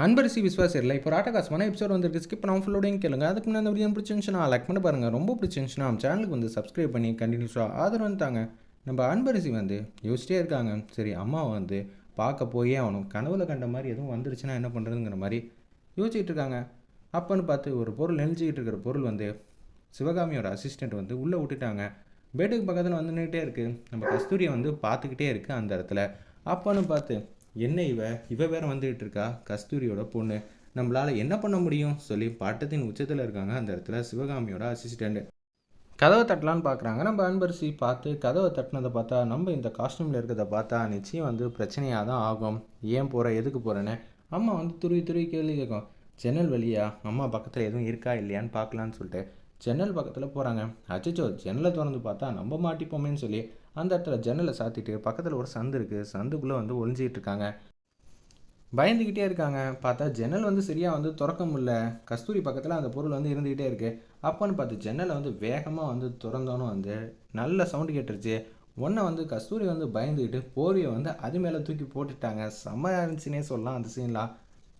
அன்பரசி விஸ்வாசரில் இப்போ ராட்டகாசமான எபிசோட் வந்துருக்கு. ஸ்கிப் பண்ணாமல் ஃபுல்லோடையும் கேளுங்க. அதுக்கு முன்னாடி அந்த வீடியோ பிடிச்சிருந்துச்சுன்னா லைக் பண்ணி பாருங்கள். ரொம்ப பிடிச்சிருந்துச்சுன்னா நம்ம சேனலுக்கு வந்து சப்ஸ்கிரைப் பண்ணி கண்டினியூஸாக ஆதரவு வந்துட்டாங்க. நம்ம அன்பரசி வந்து யோசிச்சிட்டே இருக்காங்க. சரி, அம்மாவை வந்து பார்க்க போயே ஆகணும். கனவுல கண்ட மாதிரி எதுவும் வந்துருச்சுன்னா என்ன பண்ணுறதுங்கிற மாதிரி யோசிச்சுட்டு இருக்காங்க. அப்போன்னு பார்த்து ஒரு பொருள் நெளிச்சிக்கிட்டு இருக்கிற பொருள் வந்து சிவகாமியோட அசிஸ்டண்ட் வந்து உள்ளே விட்டுட்டாங்க. பெட்டுக்கு பக்கத்தில் வந்து நின்றுட்டே இருக்குது. நம்ம கஸ்தூரியை வந்து பார்த்துக்கிட்டே இருக்குது அந்த இடத்துல. அப்போன்னு பார்த்து என்ன இவ வேற வந்துகிட்டு இருக்கா, கஸ்தூரியோட பொண்ணு, நம்மளால் என்ன பண்ண முடியும் சொல்லி பாட்டத்தின் உச்சத்தில் இருக்காங்க அந்த இடத்துல சிவகாமியோட அசிஸ்டண்ட். கதவை தட்டலான்னு பார்க்குறாங்க. நம்ம அன்பரசி பார்த்து கதவை தட்டினதை பார்த்தா நம்ம இந்த காஸ்டியூமில் இருக்கிறத பார்த்தா நிச்சயம் வந்து பிரச்சனையாக தான் ஆகும். ஏன் போகிற, எதுக்கு போகிறேன்னு அம்மா வந்து துருவி துருவி கேள்வி கேட்கும். ஜன்னல் வழியா அம்மா பக்கத்தில் எதுவும் இருக்கா இல்லையான்னு பார்க்கலான்னு சொல்லிட்டு ஜன்னல் பக்கத்தில் போகிறாங்க. அச்சோ, ஜன்னலை திறந்து பார்த்தா நம்ம மாட்டிப்போமேன்னு சொல்லி அந்த இடத்துல ஜன்னலை சாத்திட்டு பக்கத்தில் ஒரு சந்து இருக்குது, சந்துக்குள்ளே வந்து ஒளிஞ்சிக்கிட்டு இருக்காங்க. பயந்துக்கிட்டே இருக்காங்க. பார்த்தா ஜன்னல் வந்து சரியாக வந்து திறக்க முடியல. கஸ்தூரி பக்கத்தில் அந்த பொருள் வந்து இருந்துக்கிட்டே இருக்குது. அப்போன்னு பார்த்து ஜன்னலை வந்து வேகமாக வந்து திறந்தோன்னு வந்து நல்ல சவுண்டு கேட்டுருச்சு. ஒன்றை வந்து கஸ்தூரி வந்து பயந்துக்கிட்டு போர்வையை வந்து அது மேலே தூக்கி போட்டுட்டாங்க. செம்மையாக இருந்துச்சுன்னே சொல்லலாம் அந்த சீன்லாம்.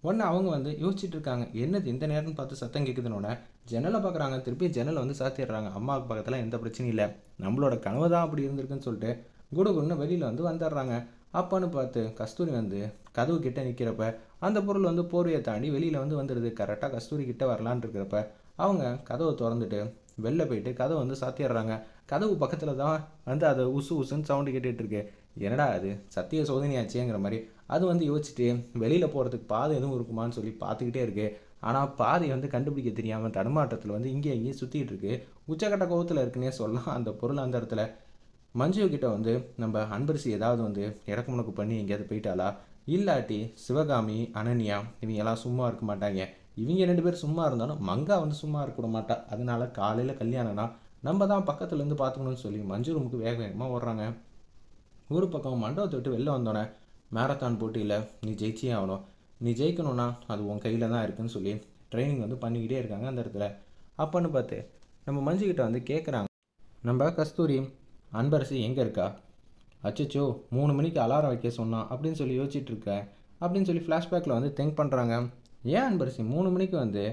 ஒன்று அவங்க வந்து யோசிச்சுட்டு இருக்காங்க, என்னது இந்த நேரம்னு பார்த்து சத்தம் கேட்குதுன்னொன்னே ஜன்னலை பார்க்குறாங்க. திருப்பி ஜன்னலை வந்து சாத்திடுறாங்க. அம்மாவுக்கு பக்கத்தில் எந்த பிரச்சனையும் இல்லை, நம்மளோட கனவு தான் அப்படி இருந்திருக்குன்னு சொல்லிட்டு குடுகுடுன்னு வெளியில் வந்து வந்துடுறாங்க. அப்போன்னு பார்த்து கஸ்தூரி வந்து கதவு கிட்டே நிற்கிறப்ப அந்த பொருள் வந்து போர்வையை தாண்டி வெளியில் வந்து வந்துடுது. கரெக்டாக கஸ்தூரி கிட்டே வரலான் இருக்கிறப்ப அவங்க கதவை திறந்துட்டு வெளில போயிட்டு கதவை வந்து சாத்திடுறாங்க. கதவு பக்கத்தில் தான் வந்து அதை உசு உசுன்னு சவுண்டு கேட்டுட்ருக்கு. என்னடா அது சத்திய சோதனையாச்சேங்கிற மாதிரி அது வந்து யோசிச்சுட்டு வெளியில் போகிறதுக்கு பாதை எதுவும் இருக்குமான்னு சொல்லி பார்த்துக்கிட்டே இருக்கு. ஆனால் பாதை வந்து கண்டுபிடிக்க தெரியாமல் தடுமாற்றத்தில் வந்து இங்கே இங்கேயும் சுற்றிட்டு இருக்கு. உச்சக்கட்ட கோவத்தில் இருக்குன்னே சொல்லலாம் அந்த பொருள். அந்த இடத்துல மஞ்சு கிட்ட வந்து நம்ம அன்பரசி ஏதாவது வந்து இறக்குமுனக்கு பண்ணி எங்கேயாவது போயிட்டாளா, இல்லாட்டி சிவகாமி அனன்யா இவங்கெல்லாம் சும்மா இருக்க மாட்டாங்க. இவங்க 2 பேர் சும்மா இருந்தாலும் மங்கா வந்து சும்மா இருக்க மாட்டா. அதனால காலையில் கல்யாணம்னா நம்ம தான் பக்கத்துலேருந்து பார்த்துக்கணும்னு சொல்லி மஞ்சு ரூமுக்கு வேக வேகமாக ஓடுறாங்க. ஒரு பக்கம் மண்டபத்தை விட்டு வெளில வந்தோடனே மேரத்தான் போட்டியில் நீ ஜெயிச்சே ஆகணும், நீ ஜெயிக்கணும்னா அது உன் கையில் தான் இருக்குன்னு சொல்லி ட்ரைனிங் வந்து பண்ணிக்கிட்டே இருக்காங்க அந்த இடத்துல. அப்போன்னு பார்த்து நம்ம மஞ்சுக்கிட்ட வந்து கேட்குறாங்க, நம்ம கஸ்தூரி அன்பரசி எங்கே இருக்கா, அச்சோ 3 மணிக்கு அலாரம் வைக்க சொன்னான் அப்படின்னு சொல்லி யோசிச்சுட்டு இருக்கேன் அப்படின்னு சொல்லி ஃப்ளாஷ்பேக்கில் வந்து திங்க் பண்ணுறாங்க. ஏன் அன்பரசி 3 மணிக்கு வந்து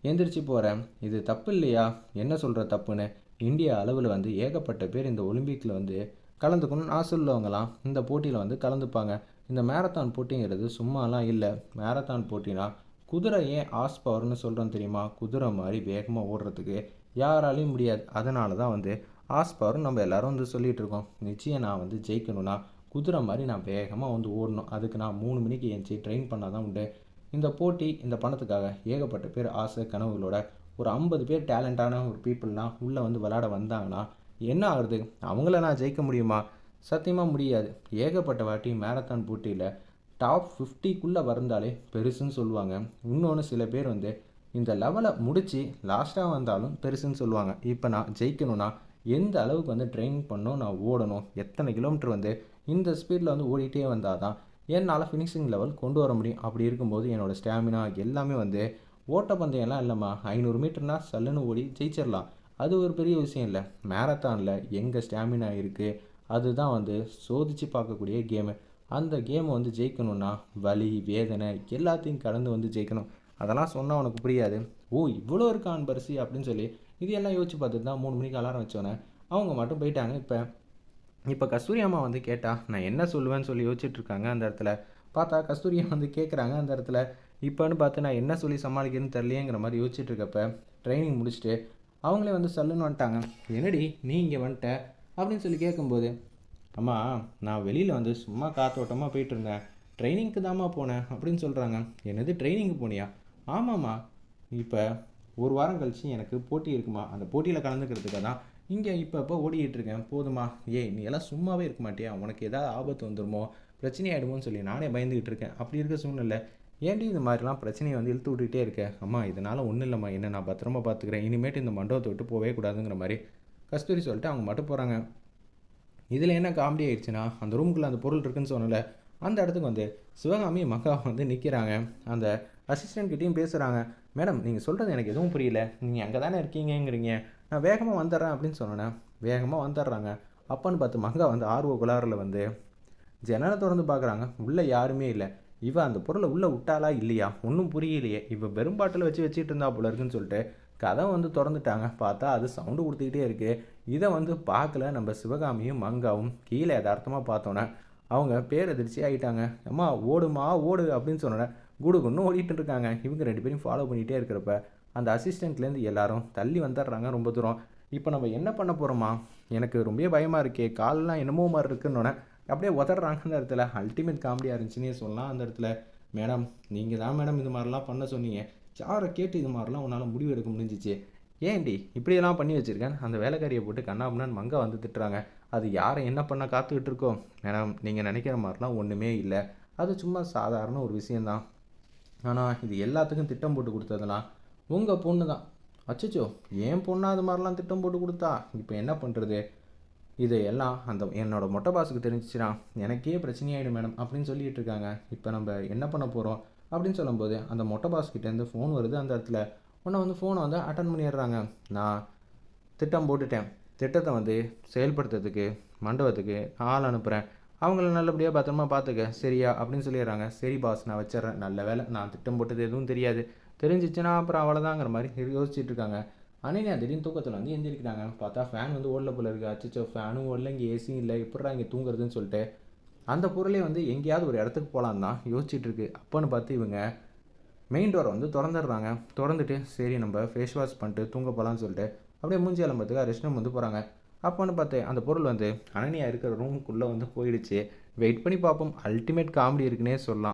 எந்திரிச்சு போகிறேன், இது தப்பு இல்லையா, என்ன சொல்கிற தப்புன்னு. இந்தியா அளவில் வந்து ஏகப்பட்ட பேர் இந்த ஒலிம்பிக்கில் வந்து கலந்துக்கணும்னு ஆசை உள்ளவங்களாம் இந்த போட்டியில் வந்து கலந்துப்பாங்க. இந்த மேரத்தான் போட்டிங்கிறது சும்மாலாம் இல்லை. மேரத்தான் போட்டினா குதிரை ஏன் ஆஸ் பவர்னு சொல்கிறோம் தெரியுமா, குதிரை மாதிரி வேகமாக ஓடுறதுக்கு யாராலையும் முடியாது. அதனால தான் வந்து ஆஸ் பவர்னு நம்ம எல்லோரும் வந்து சொல்லிகிட்டு இருக்கோம். நிச்சயம் நான் வந்து ஜெயிக்கணும்னா குதிரை மாதிரி நான் வேகமாக வந்து ஓடணும். அதுக்கு நான் 3 மணிக்கு எழுந்துச்சி ட்ரெயின் பண்ணால் தான் உண்டு. இந்த போட்டி இந்த பணத்துக்காக ஏகப்பட்ட பேர் ஆசை கனவுகளோட ஒரு 50 பேர் டேலண்டான ஒரு பீப்புளெலாம் உள்ளே வந்து விளையாட வந்தாங்கன்னா என்ன ஆகுறது, அவங்கள நான் ஜெயிக்க முடியுமா, சத்தியமாக முடியாது. ஏகப்பட்ட வாட்டி மேரத்தான் போட்டியில் டாப் 50க்குள்ளே வந்தாலே பெருசுன்னு சொல்லுவாங்க. இன்னொன்று சில பேர் வந்து இந்த லெவலை முடித்து லாஸ்ட்டாக வந்தாலும் பெருசுன்னு சொல்லுவாங்க. இப்போ நான் ஜெயிக்கணும்னா எந்த அளவுக்கு வந்து ட்ரெயின் பண்ணணும், நான் ஓடணும், எத்தனை கிலோமீட்டர் வந்து இந்த ஸ்பீடில் வந்து ஓடிட்டே வந்தால் தான் என்னால் ஃபினிஷிங் லெவல் கொண்டு வர முடியும். அப்படி இருக்கும்போது என்னோடய ஸ்டாமினா எல்லாமே வந்து ஓட்டப்பந்தயம்லாம் இல்லைம்மா, 500 மீட்டர்னா சல்லுன்னு ஓடி ஜெயிச்சிடலாம், அது ஒரு பெரிய விஷயம் இல்லை. மேரத்தானில் எங்கள் ஸ்டாமினா இருக்குது, அதுதான் வந்து சோதித்து பார்க்கக்கூடிய கேமு. அந்த கேமை வந்து ஜெயிக்கணும்னா வலி வேதனை எல்லாத்தையும் கடந்து வந்து ஜெயிக்கணும். அதெல்லாம் சொன்னால் உனக்கு புரியாது. ஓ இவ்வளோ இருக்கான் பரிசு அப்படின்னு சொல்லி இது எல்லாம் யோசிச்சு பார்த்துட்டு தான் 3 மணிக்கு அலாரம் வச்சோன்னே அவங்க மட்டும் போயிட்டாங்க. இப்போ கஸ்தூரி அம்மா வந்து கேட்டால் நான் என்ன சொல்லுவேன்னு சொல்லி யோசிச்சுட்ருக்காங்க. அந்த இடத்துல பார்த்தா கஸ்தூரியை வந்து கேட்குறாங்க. அந்த இடத்துல இப்போன்னு பார்த்து நான் என்ன சொல்லி சமாளிக்கிறேன்னு தெரியலையேங்கிற மாதிரி யோசிச்சுட்ருக்கப்ப ட்ரைனிங் முடிச்சுட்டு அவங்களே வந்து சல்லுன்னு வந்துட்டாங்க. என்னடி நீ இங்கே வந்துட்ட அப்படின்னு சொல்லி கேட்கும்போது, அம்மா நான் வெளியில் வந்து சும்மா காத்தோட்டமாக போயிட்டு இருந்தேன், ட்ரைனிங்க்கு தாம்மா போனேன் அப்படின்னு சொல்கிறாங்க. என்னது ட்ரைனிங்க்கு போனியா, ஆமாம்மா, இப்போ ஒரு வாரம் கழிச்சு எனக்கு போட்டி இருக்குமா, அந்த போட்டியில் கலந்துக்கிறதுக்காக தான் இங்கே இப்போ ஓடிக்கிட்டு இருக்கேன், போதுமா, ஏய் நீ எல்லாம் சும்மாவே இருக்க மாட்டியா, உனக்கு ஏதாவது ஆபத்து வந்துடுமோ பிரச்சனை ஆகிடுமோன்னு சொல்லி நானே பயந்துக்கிட்டு இருக்கேன். அப்படி இருக்க சூழ்நிலை ஏன்டி இது மாதிரிலாம் பிரச்சனையை வந்து இழுத்து விட்டுக்கிட்டே இருக்கேன். அம்மா இதனால் ஒன்றும் இல்லைம்மா, என்ன நான் பத்திரமா பார்த்துக்கிறேன், இனிமேட்டு இந்த மண்டபத்தை விட்டு போகவே கூடாதுங்கிற மாதிரி கஸ்தூரி சொல்லிட்டு அவங்க மட்டும் போகிறாங்க. இதில் என்ன காமெடி ஆயிடுச்சுன்னா அந்த ரூமுக்குள்ளே அந்த பொருள் இருக்குன்னு சொன்னல அந்த இடத்துக்கு வந்து சிவகாமி மகா வந்து நிற்கிறாங்க. அந்த அசிஸ்டன்ட்கிட்டையும் பேசுகிறாங்க. மேடம் நீங்கள் சொல்கிறது எனக்கு எதுவும் புரியல, நீங்கள் அங்கே தானே இருக்கீங்கிறீங்க, நான் வேகமாக வந்துடுறேன் அப்படின்னு சொன்னேன். வேகமாக வந்துடுறாங்க. அப்போன்னு பார்த்து மங்கா வந்து ஆர்வ குளாரில் வந்து ஜன்னலை திறந்து பார்க்குறாங்க. உள்ளே யாருமே இல்லை. இவ அந்த பொருளை உள்ளே விட்டாளா இல்லையா ஒன்றும் புரியலையே, இவ வெறும் பாட்டில் வச்சுட்டு இருந்தா போல இருக்குன்னு சொல்லிட்டு கதை வந்து திறந்துட்டாங்க. பார்த்தா அது சவுண்டு கொடுத்துக்கிட்டே இருக்குது. இதை வந்து பார்க்கல நம்ம சிவகாமியும் மங்காவும் கீழே யதார்த்தமாக பார்த்தோன்னே அவங்க பேரதிர்ச்சி ஆகிட்டாங்க. அம்மா ஓடுமா ஓடு அப்படின்னு சொன்னோன்னே குடுகுன்னு ஓடிட்டு இருக்காங்க. இவங்க 2 பேரும் ஃபாலோ பண்ணிகிட்டே இருக்கிறப்ப அந்த அசிஸ்டண்ட்லேருந்து எல்லாரும் தள்ளி வந்துடுறாங்க ரொம்ப தூரம். இப்போ நம்ம என்ன பண்ண போகிறோமா, எனக்கு ரொம்ப பயமாக இருக்கே, காலெலாம் என்னமோ மாதிரி இருக்குன்னொன்னே அப்படியே உதறாங்க. அந்த இடத்துல அல்டிமேட் காமெடியாக இருந்துச்சுன்னே சொல்லலாம். அந்த இடத்துல மேடம் நீங்கள் தான் மேடம் இது மாதிரிலாம் பண்ண சொன்னீங்க, யாரை கேட்டு இது மாதிரிலாம் உன்னால் முடிவு எடுக்க முடிஞ்சிச்சு, ஏன்டி இப்படியெல்லாம் பண்ணி வச்சுருக்கேன் அந்த வேலைக்காரியை போட்டு கண்ணாபுண்ணான்னு மங்கா வந்து திட்டுறாங்க. அது யாரை என்ன பண்ண காத்துக்கிட்டு இருக்கோம் மேடம், நீங்கள் நினைக்கிற மாதிரிலாம் ஒன்றுமே இல்லை, அது சும்மா சாதாரண ஒரு விஷயந்தான். ஆனால் இது எல்லாத்துக்கும் திட்டம் போட்டு கொடுத்ததெல்லாம் உங்கள் பொண்ணு தான். அச்சச்சோ, என் பொண்ணு அது மாதிரிலாம் திட்டம் போட்டு கொடுத்தா இப்போ என்ன பண்ணுறது, இது எல்லாம் அந்த என்னோட மொட்டை பாஸுக்கு தெரிஞ்சிச்சுன்னா எனக்கே பிரச்சனையாயிடும் மேடம் அப்படின்னு சொல்லிட்டு இருக்காங்க. இப்போ நம்ம என்ன பண்ண போகிறோம் அப்படின்னு சொல்லும்போது அந்த மொட்டை பாஸ்கிட்டேருந்து ஃபோன் வருது. அந்த இடத்துல உன்னை வந்து ஃபோனை வந்து அட்டன் பண்ணிடுறாங்க. நான் திட்டம் போட்டுட்டேன், திட்டத்தை வந்து செயல்படுத்துறதுக்கு மண்டபத்துக்கு ஆள் அனுப்புகிறேன், அவங்கள நல்லபடியாக பத்திரமா பார்த்துக்க சரியா அப்படின்னு சொல்லிடுறாங்க. சரி பாஸ் நான் வச்சிட்றேன், நல்ல வேலை நான் திட்டம் போட்டது எதுவும் தெரியாது, தெரிஞ்சிச்சுன்னா அப்புறம் அவ்வளோதாங்கிற மாதிரி யோசிச்சுட்டு இருக்காங்க. அனன்யா திடீர்னு தூக்கத்தில் வந்து எந்திரிக்கிறாங்க. பார்த்தா ஃபேன் வந்து ஓடல போல இருக்குது. அச்சோ ஃபேனும் ஓடல, இங்கே ஏசியும் இல்லை, எப்படா இங்கே தூங்குறதுன்னு சொல்லிட்டு அந்த பொருளே வந்து எங்கேயாவது ஒரு இடத்துக்கு போகலான்னு தான் யோசிச்சுட்டு இருக்கு. அப்போன்னு பார்த்து இவங்க மெயின் டோரை வந்து திறந்துடுறாங்க. திறந்துட்டு சரி நம்ம ஃபேஸ் வாஷ் பண்ணிட்டு தூங்க போகலான்னு சொல்லிட்டு அப்படியே மூஞ்சி அலம்பத்துக்கு ரெஸ்ட் ரூம் வந்து போகிறாங்க. அப்போன்னு பார்த்து அந்த பொருள் வந்து அனன்யா இருக்கிற ரூமுக்குள்ளே வந்து போயிடுச்சு. வெயிட் பண்ணி பார்ப்போம், அல்டிமேட் காமெடி இருக்குன்னே சொல்லலாம்.